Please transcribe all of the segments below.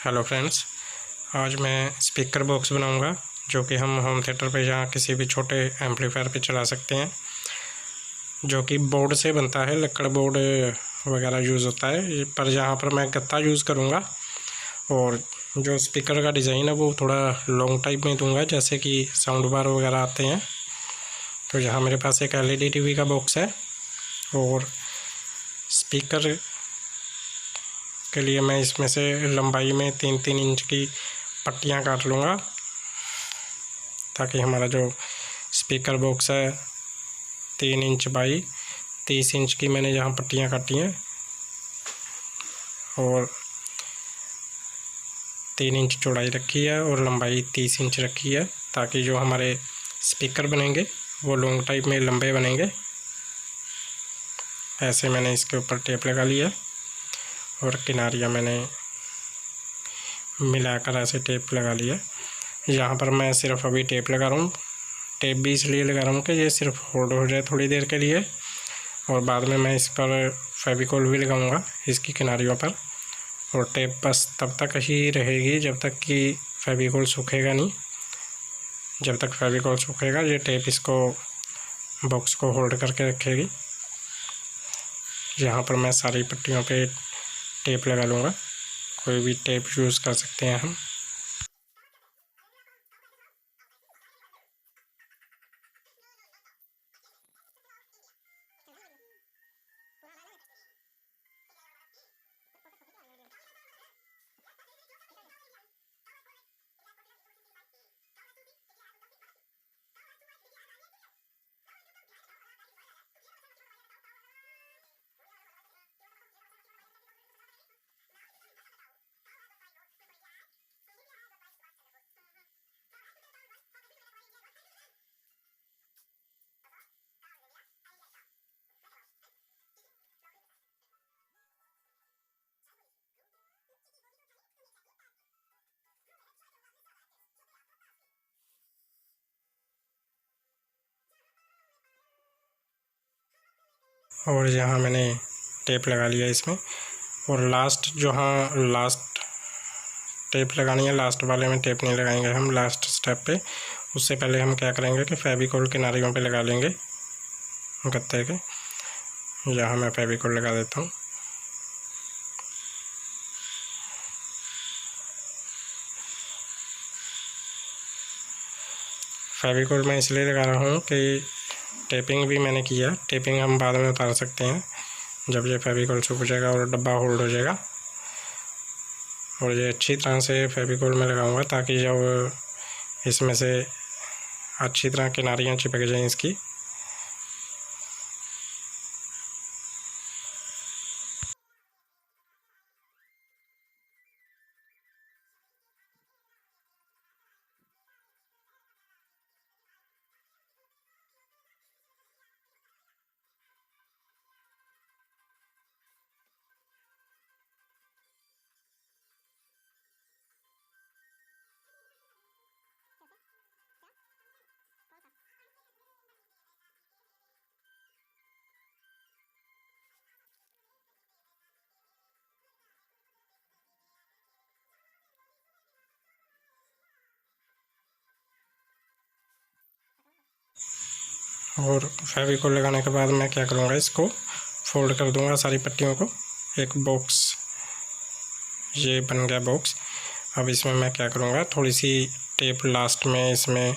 Hello friends, आज मैं speaker box बनाऊंगा जो कि हम होम थिएटर पे या किसी भी छोटे एम्पलीफायर पे चला सकते हैं, जो कि बोर्ड से बनता है। लक्कड़ बोर्ड वगैरह यूज़ होता है, पर यहाँ पर मैं गत्ता यूज़ करूँगा। और जो स्पीकर का डिज़ाइन है वो थोड़ा लॉन्ग टाइप में दूंगा, जैसे कि साउंड बार वगैरह आते हैं। तो यहाँ मेरे पास एक LED टीवी का बॉक्स है और स्पीकर के लिए मैं इसमें से लंबाई में 3-3 इंच की पट्टियाँ काट लूँगा, ताकि हमारा जो स्पीकर बॉक्स है 3 इंच बाई 30 इंच की मैंने यहाँ पट्टियाँ काटी हैं और 3 इंच चौड़ाई रखी है और लंबाई 30 इंच रखी है, ताकि जो हमारे स्पीकर बनेंगे वो लॉन्ग टाइप में लंबे बनेंगे। ऐसे मैंने इसके ऊपर टेप लगा लिया और किनारियाँ मैंने मिलाकर ऐसे टेप लगा लिया। यहाँ पर मैं सिर्फ अभी टेप लगा रहा हूँ। टेप भी इसलिए लगा रहा हूँ कि ये सिर्फ होल्ड हो जाए थोड़ी देर के लिए, और बाद में मैं इस पर फेविकोल भी लगाऊंगा इसकी किनारियों पर। और टेप बस तब तक ही रहेगी जब तक कि फेविकोल सूखेगा नहीं। जब तक फेविकोल सूखेगा ये टेप इसको बॉक्स को होल्ड करके रखेगी। यहाँ पर मैं सारी पट्टियों पे टेप लगा लूँगा, कोई भी टेप यूज़ कर सकते हैं हम। और यहाँ मैंने टेप लगा लिया इसमें। और लास्ट टेप लगानी है, लास्ट वाले में टेप नहीं लगाएंगे हम लास्ट स्टेप पे। उससे पहले हम क्या करेंगे कि फेविकोल किनारियों पे लगा लेंगे गत्ते के। यहाँ मैं फेविकोल लगा देता हूँ। फेविकोल मैं इसलिए लगा रहा हूँ कि टेपिंग भी मैंने किया। टेपिंग हम बाद में उतार सकते हैं जब ये फेविकोल सूख जाएगा और डब्बा होल्ड हो जाएगा। और ये अच्छी तरह से फेविकोल में लगाऊंगा, ताकि जब इसमें से अच्छी तरह किनारियाँ चिपक जाएं इसकी। और फेविकोल लगाने के बाद मैं क्या करूँगा, इसको फोल्ड कर दूँगा सारी पट्टियों को। एक बॉक्स ये बन गया बॉक्स। अब इसमें मैं क्या करूँगा, थोड़ी सी टेप लास्ट में इसमें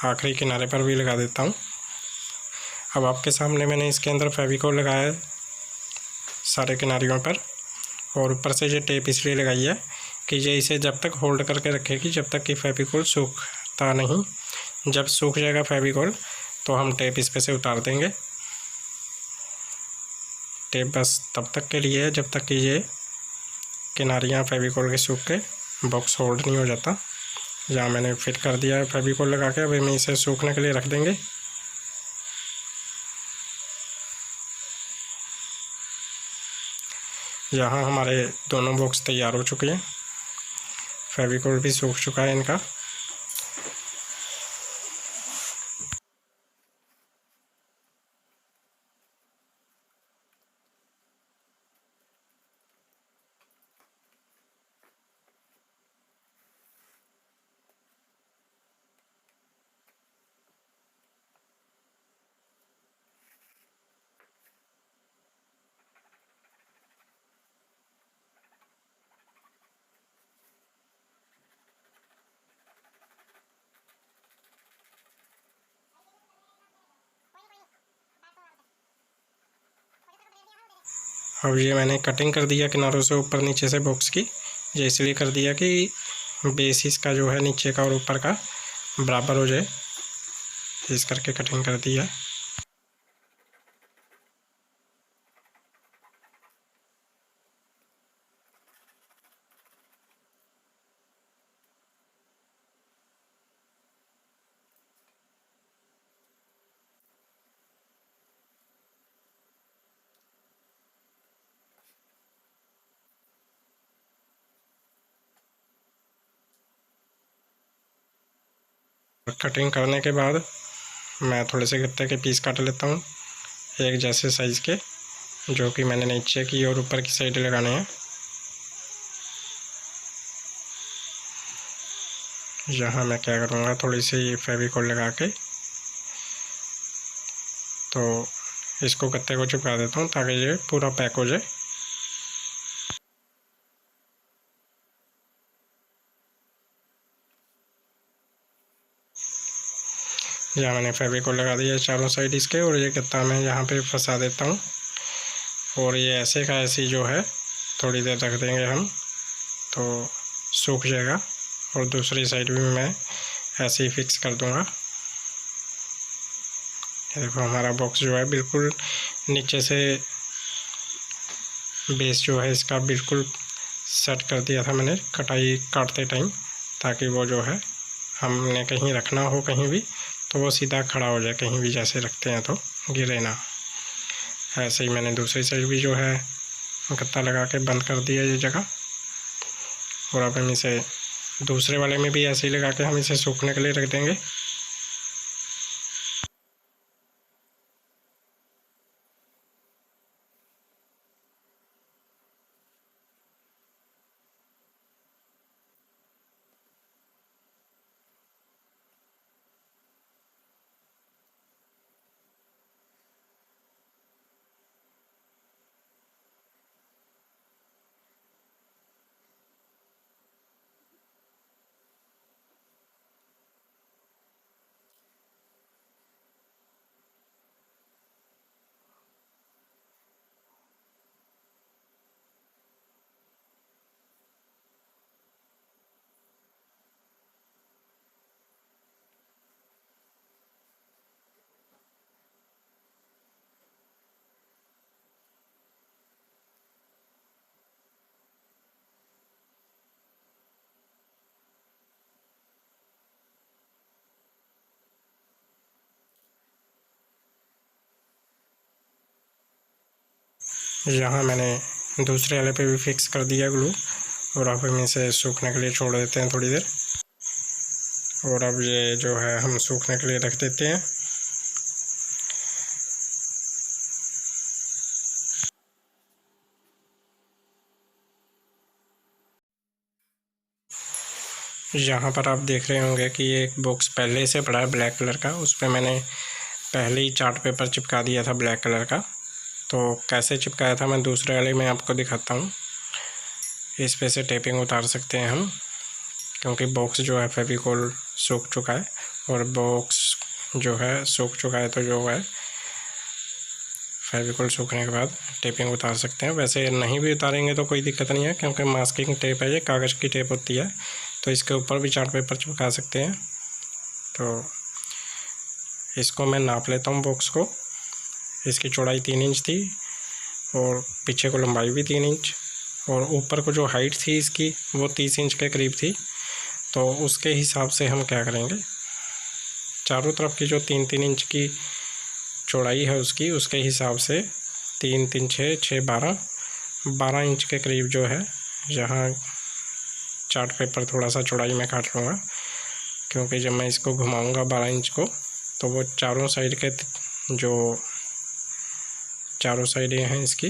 आखिरी किनारे पर भी लगा देता हूँ। अब आपके सामने मैंने इसके अंदर फेविकोल लगाया है सारे किनारियों पर, और ऊपर से ये टेप इसलिए लगाई है कि ये इसे जब तक होल्ड करके रखेगी जब तक कि फेविकोल सूखता नहीं। जब सूख जाएगा फेविकोल तो हम टेप इस पे से उतार देंगे। टेप बस तब तक के लिए है जब तक कि ये किनारियाँ फेविकोल के सूख के बॉक्स होल्ड नहीं हो जाता। जहाँ मैंने फिट कर दिया है फेविकोल लगा के, अभी मैं इसे सूखने के लिए रख देंगे। यहाँ हमारे दोनों बॉक्स तैयार हो चुके हैं, फेविकोल भी सूख चुका है इनका। अब ये मैंने कटिंग कर दिया किनारों से ऊपर नीचे से बॉक्स की, ये इसलिए कर दिया कि बेस इसका जो है नीचे का और ऊपर का बराबर हो जाए, इस करके कटिंग कर दिया। कटिंग करने के बाद मैं थोड़े से गत्ते के पीस काट लेता हूँ, एक जैसे साइज़ के, जो कि मैंने नीचे की और ऊपर की साइड लगाने हैं। यहाँ मैं क्या करूँगा, थोड़ी सी फेविकोल लगा के तो इसको गत्ते को चिपका देता हूँ ताकि ये पूरा पैक हो जाए। यहाँ मैंने फेविकोल लगा दिया चारों साइड इसके, और ये गत्ता मैं यहाँ पे फंसा देता हूँ, और ये ऐसे का ऐसे जो है थोड़ी देर रख देंगे हम तो सूख जाएगा, और दूसरी साइड भी मैं ऐसे ही फिक्स कर दूँगा। देखो हमारा बॉक्स जो है बिल्कुल नीचे से बेस जो है इसका बिल्कुल सेट कर दिया था मैंने कटाई काटते टाइम, ताकि वो जो है हमने कहीं रखना हो कहीं भी तो वो सीधा खड़ा हो जाए, कहीं भी जैसे रखते हैं तो गिरे ना। ऐसे ही मैंने दूसरी साइड भी जो है गत्ता लगा के बंद कर दिया ये जगह, और अब हम इसे दूसरे वाले में भी ऐसे ही लगा के हम इसे सूखने के लिए रख देंगे। यहाँ मैंने दूसरे वाले पे भी फिक्स कर दिया ग्लू, और अब हम इसे सूखने के लिए छोड़ देते हैं थोड़ी देर, और अब ये जो है हम सूखने के लिए रख देते हैं। यहाँ पर आप देख रहे होंगे कि ये एक बॉक्स पहले से पड़ा है ब्लैक कलर का, उस पर मैंने पहले ही चार्ट पेपर चिपका दिया था ब्लैक कलर का। तो कैसे चिपकाया था मैं दूसरे वाले में आपको दिखाता हूँ। इस पे से टेपिंग उतार सकते हैं हम, क्योंकि बॉक्स जो है फेविकोल सूख चुका है, और बॉक्स जो है सूख चुका है, तो जो है फेविकोल सूखने के बाद टेपिंग उतार सकते हैं। वैसे नहीं भी उतारेंगे तो कोई दिक्कत नहीं है, क्योंकि मास्किंग टेप है, ये कागज़ की टेप होती है, तो इसके ऊपर भी चार्ट पेपर चिपका सकते हैं। तो इसको मैं नाप लेता हूँ बॉक्स को। इसकी चौड़ाई 3 इंच थी, और पीछे को लंबाई भी 3 इंच, और ऊपर को जो हाइट थी इसकी वो 30 इंच के करीब थी। तो उसके हिसाब से हम क्या करेंगे, चारों तरफ की जो 3-3 इंच की चौड़ाई है उसके हिसाब से 3 3 6 6 12 इंच के करीब जो है, यहाँ चार्ट पेपर थोड़ा सा चौड़ाई में काट लूँगा, क्योंकि जब मैं इसको घुमाऊँगा 12 इंच को तो वो चारों साइड के जो चारों साइडें हैं इसकी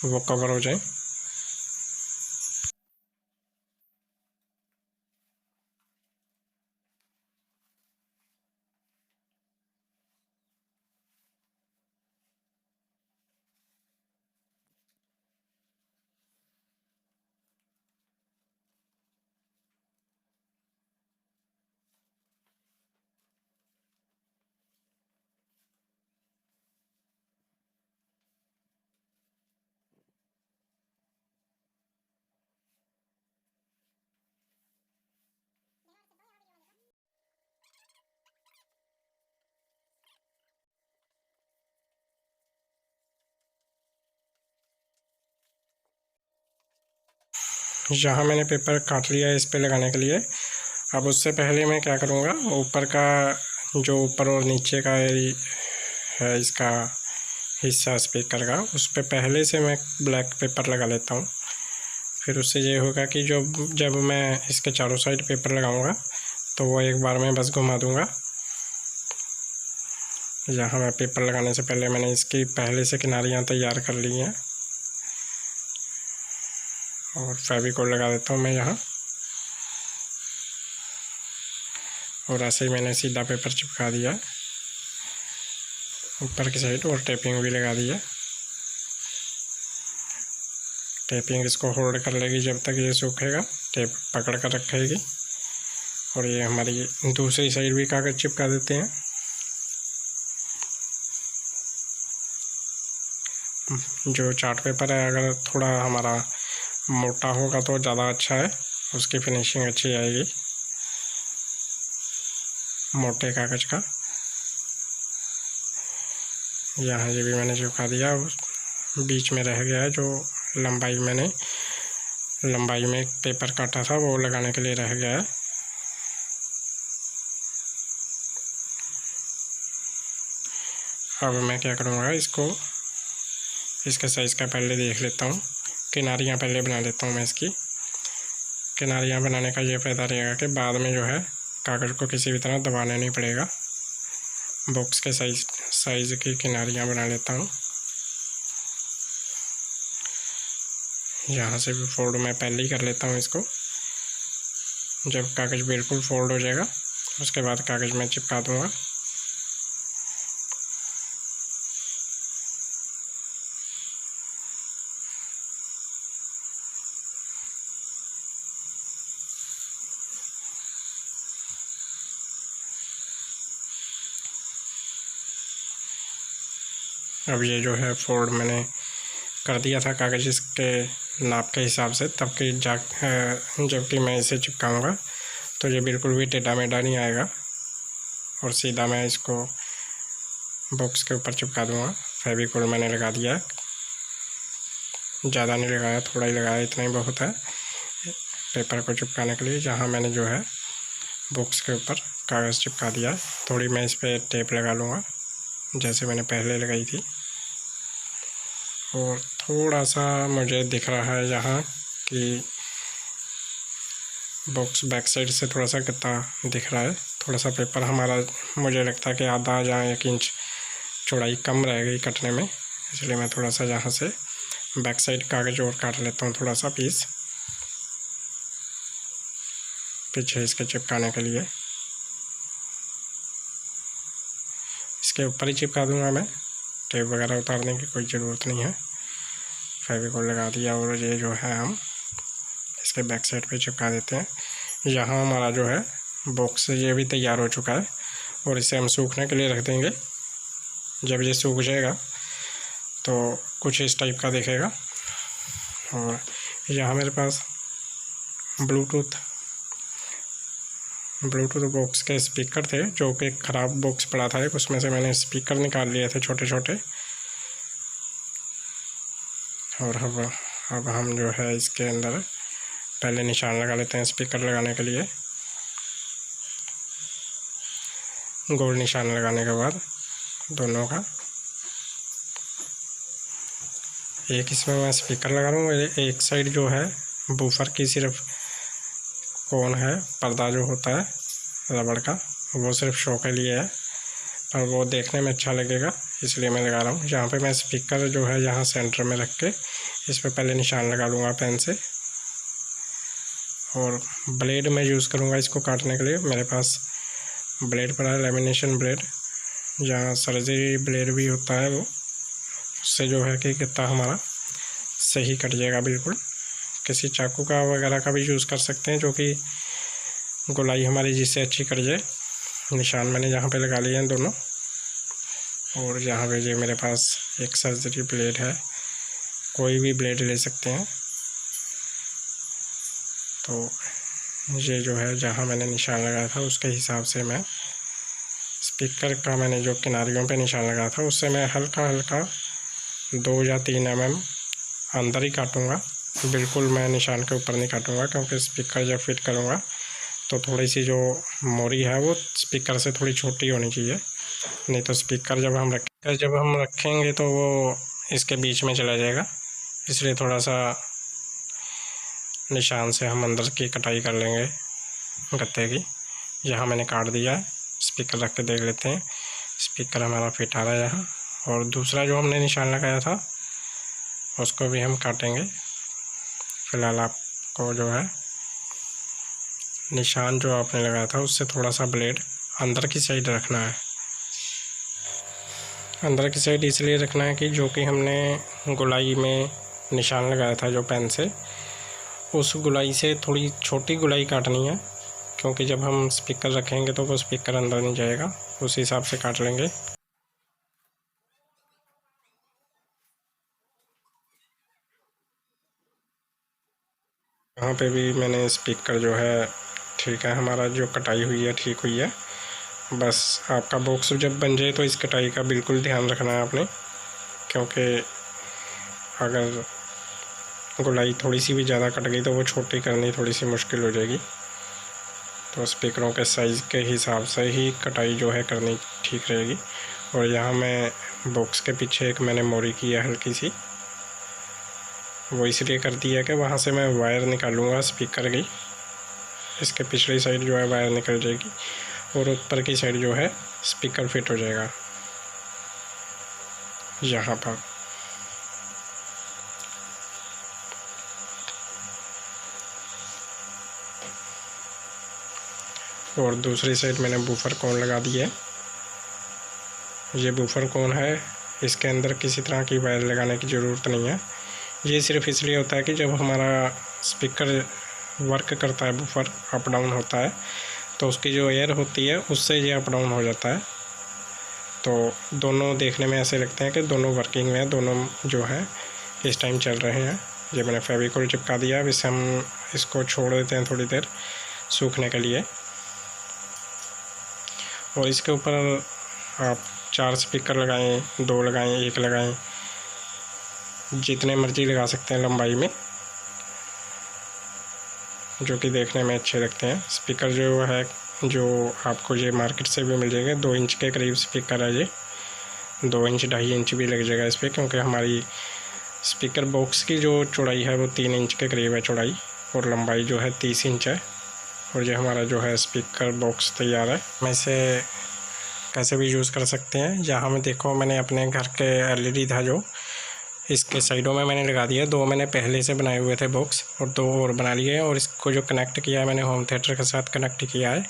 वो कवर हो जाए। यहाँ मैंने पेपर काट लिया है इस पे लगाने के लिए। अब उससे पहले मैं क्या करूँगा, ऊपर का जो ऊपर और नीचे का है इसका हिस्सा स्पीकर का, उस पर पहले से मैं ब्लैक पेपर लगा लेता हूँ। फिर उससे ये होगा कि जब मैं इसके चारों साइड पेपर लगाऊंगा तो वो एक बार में बस घुमा दूंगा। यहाँ मैं पेपर लगाने से पहले मैंने इसकी पहले से किनारियाँ तैयार कर ली हैं और फेविकोल लगा देता हूँ मैं यहाँ। और ऐसे ही मैंने सीधा पेपर चिपका दिया ऊपर की साइड और टेपिंग भी लगा दी है। टेपिंग इसको होल्ड कर लेगी जब तक ये सूखेगा, टेप पकड़ कर रखेगी। और ये हमारी दूसरी साइड भी कागज़ चिपका देते हैं। जो चार्ट पेपर है अगर थोड़ा हमारा मोटा होगा तो ज़्यादा अच्छा है, उसकी फिनिशिंग अच्छी आएगी मोटे कागज़ का। यहाँ ये भी मैंने चिपका दिया। बीच में रह गया है जो लंबाई में पेपर काटा था वो लगाने के लिए रह गया है। अब मैं क्या करूँगा, इसके साइज़ का पहले देख लेता हूँ। किनारियाँ पहले बना लेता हूँ मैं इसकी। किनारियाँ बनाने का ये फ़ायदा रहेगा कि बाद में जो है कागज़ को किसी भी तरह दबाना नहीं पड़ेगा। बॉक्स के साइज़ की किनारियाँ बना लेता हूँ। यहाँ से भी फोल्ड मैं पहले ही कर लेता हूँ इसको। जब कागज़ बिल्कुल फोल्ड हो जाएगा उसके बाद कागज़ में चिपका दूँगा। अब ये जो है फोल्ड मैंने कर दिया था कागज़ इसके नाप के हिसाब से, तब कि जबकि मैं इसे चिपकाऊंगा तो ये बिल्कुल भी टेढ़ा मेढ़ा नहीं आएगा और सीधा मैं इसको बॉक्स के ऊपर चिपका दूंगा। फेविकोल मैंने लगा दिया है, ज़्यादा नहीं लगाया, थोड़ा ही लगाया, इतना ही बहुत है पेपर को चिपकाने के लिए। जहाँ मैंने जो है बॉक्स के ऊपर कागज़ चिपका दिया। थोड़ी मैं इस पर टेप लगा लूँगा जैसे मैंने पहले लगाई थी। और थोड़ा सा मुझे दिख रहा है यहाँ कि बॉक्स बैक साइड से थोड़ा सा कितना दिख रहा है। थोड़ा सा पेपर हमारा मुझे लगता है कि आधा या 1 इंच चौड़ाई कम रह गई कटने में, इसलिए मैं थोड़ा सा यहाँ से बैक साइड कागज़ और काट लेता हूँ थोड़ा सा पीस पीछे इसके चिपकाने के लिए। इसके ऊपर ही चिपका दूँगा मैं, टेप वगैरह उतारने की कोई ज़रूरत नहीं है। फेविकोल लगा दिया और ये जो है हम इसके बैक साइड पे चिपका देते हैं। यहाँ हमारा जो है बॉक्स ये भी तैयार हो चुका है और इसे हम सूखने के लिए रख देंगे। जब ये सूख जाएगा तो कुछ इस टाइप का दिखेगा। और यहाँ मेरे पास ब्लूटूथ बॉक्स के स्पीकर थे जो कि ख़राब बॉक्स पड़ा था एक, उसमें से मैंने स्पीकर निकाल लिए थे छोटे छोटे। और अब हम जो है इसके अंदर पहले निशान लगा लेते हैं स्पीकर लगाने के लिए। गोल निशान लगाने के बाद दोनों का एक इसमें मैं स्पीकर लगा रहा हूँ, एक साइड जो है बूफर की सिर्फ कोन है, पर्दा जो होता है रबड़ का वो सिर्फ शो के लिए है और वो देखने में अच्छा लगेगा इसलिए मैं लगा रहा हूँ। यहाँ पे मैं स्पीकर जो है यहाँ सेंटर में रख के इस पर पहले निशान लगा लूँगा पेन से। और ब्लेड मैं यूज़ करूँगा इसको काटने के लिए। मेरे पास ब्लेड पड़ा है, लेमिनेशन ब्लेड, जहाँ सर्जरी ब्लेड भी होता है वो, उससे जो है कि कितना हमारा सही कट जाएगा बिल्कुल। किसी चाकू का वगैरह का भी यूज़ कर सकते हैं जो कि गोलाई हमारी जिससे अच्छी कट जाए। निशान मैंने यहाँ पे लगा लिए हैं दोनों। और यहाँ पे ये मेरे पास एक सर्जरी ब्लेड है, कोई भी ब्लेड ले सकते हैं। तो ये जो है जहाँ मैंने निशान लगाया था उसके हिसाब से मैं स्पीकर का मैंने जो किनारियों पे निशान लगाया था उससे मैं हल्का 2 या 3 mm अंदर ही काटूँगा बिल्कुल मैं निशान के ऊपर नहीं काटूँगा, क्योंकि स्पीकर जब फिट करूँगा तो थोड़ी सी जो मोरी है वो स्पीकर से थोड़ी छोटी होनी चाहिए, नहीं तो स्पीकर जब हम रखेंगे तो वो इसके बीच में चला जाएगा। इसलिए थोड़ा सा निशान से हम अंदर की कटाई कर लेंगे गत्ते की। यहाँ मैंने काट दिया है, स्पीकर रख के देख लेते हैं। स्पीकर हमारा फिट आ रहा है यहाँ। और दूसरा जो हमने निशान लगाया था उसको भी हम काटेंगे। फ़िलहाल आपको जो है निशान जो आपने लगाया था उससे थोड़ा सा ब्लेड अंदर की साइड रखना है। अंदर की साइड इसलिए रखना है कि जो कि हमने गुलाई में निशान लगाया था जो पेन से, उस गुलाई से थोड़ी छोटी गुलाई काटनी है, क्योंकि जब हम स्पीकर रखेंगे तो वो स्पीकर अंदर नहीं जाएगा। उस हिसाब से काट लेंगे। यहाँ पे भी मैंने स्पीकर जो है ठीक है, हमारा जो कटाई हुई है ठीक हुई है। बस आपका बॉक्स जब बन जाए तो इस कटाई का बिल्कुल ध्यान रखना है आपने, क्योंकि अगर गुलाई थोड़ी सी भी ज़्यादा कट गई तो वो छोटी करनी थोड़ी सी मुश्किल हो जाएगी। तो स्पीकरों के साइज़ के हिसाब से ही कटाई जो है करनी ठीक रहेगी। और यहाँ मैं बॉक्स के पीछे एक मैंने मोरी की है हल्की सी, वो इसलिए कर दी है कि वहाँ से मैं वायर निकालूँगा स्पीकर की। इसके पिछली साइड जो है वायर निकल जाएगी और ऊपर की साइड जो है स्पीकर फिट हो जाएगा यहाँ पर। और दूसरी साइड मैंने बूफर कोन लगा दी है। ये बूफर कोन है, इसके अंदर किसी तरह की वायर लगाने की ज़रूरत नहीं है। ये सिर्फ इसलिए होता है कि जब हमारा स्पीकर वर्क करता है, बूफर अप डाउन होता है, तो उसकी जो एयर होती है उससे ये अप डाउन हो जाता है। तो दोनों देखने में ऐसे लगते हैं कि दोनों वर्किंग में है, दोनों जो है इस टाइम चल रहे हैं। ये मैंने फेविकोल चिपका दिया। अब इसे हम इसको छोड़ देते हैं थोड़ी देर सूखने के लिए। और इसके ऊपर आप 4 स्पीकर लगाएं, 2 लगाएं, 1 लगाएं, जितने मर्जी लगा सकते हैं लंबाई में, जो कि देखने में अच्छे लगते हैं। स्पीकर जो है जो आपको ये मार्केट से भी मिल जाएगा, 2 इंच के करीब स्पीकर है ये। 2 इंच 2.5 इंच भी लग जाएगा इस पर, क्योंकि हमारी स्पीकर बॉक्स की जो चौड़ाई है वो 3 इंच के करीब है चौड़ाई, और लंबाई जो है 30 इंच है। और ये हमारा जो है स्पीकर बॉक्स तैयार है। मैं इसे कैसे भी यूज़ कर सकते हैं। यहाँ में देखो मैंने अपने घर के LED था जो, इसके साइडों में मैंने लगा दिया। 2 मैंने पहले से बनाए हुए थे बॉक्स, और 2 और बना लिए। और इसको जो कनेक्ट किया है मैंने होम थिएटर के साथ कनेक्ट किया है।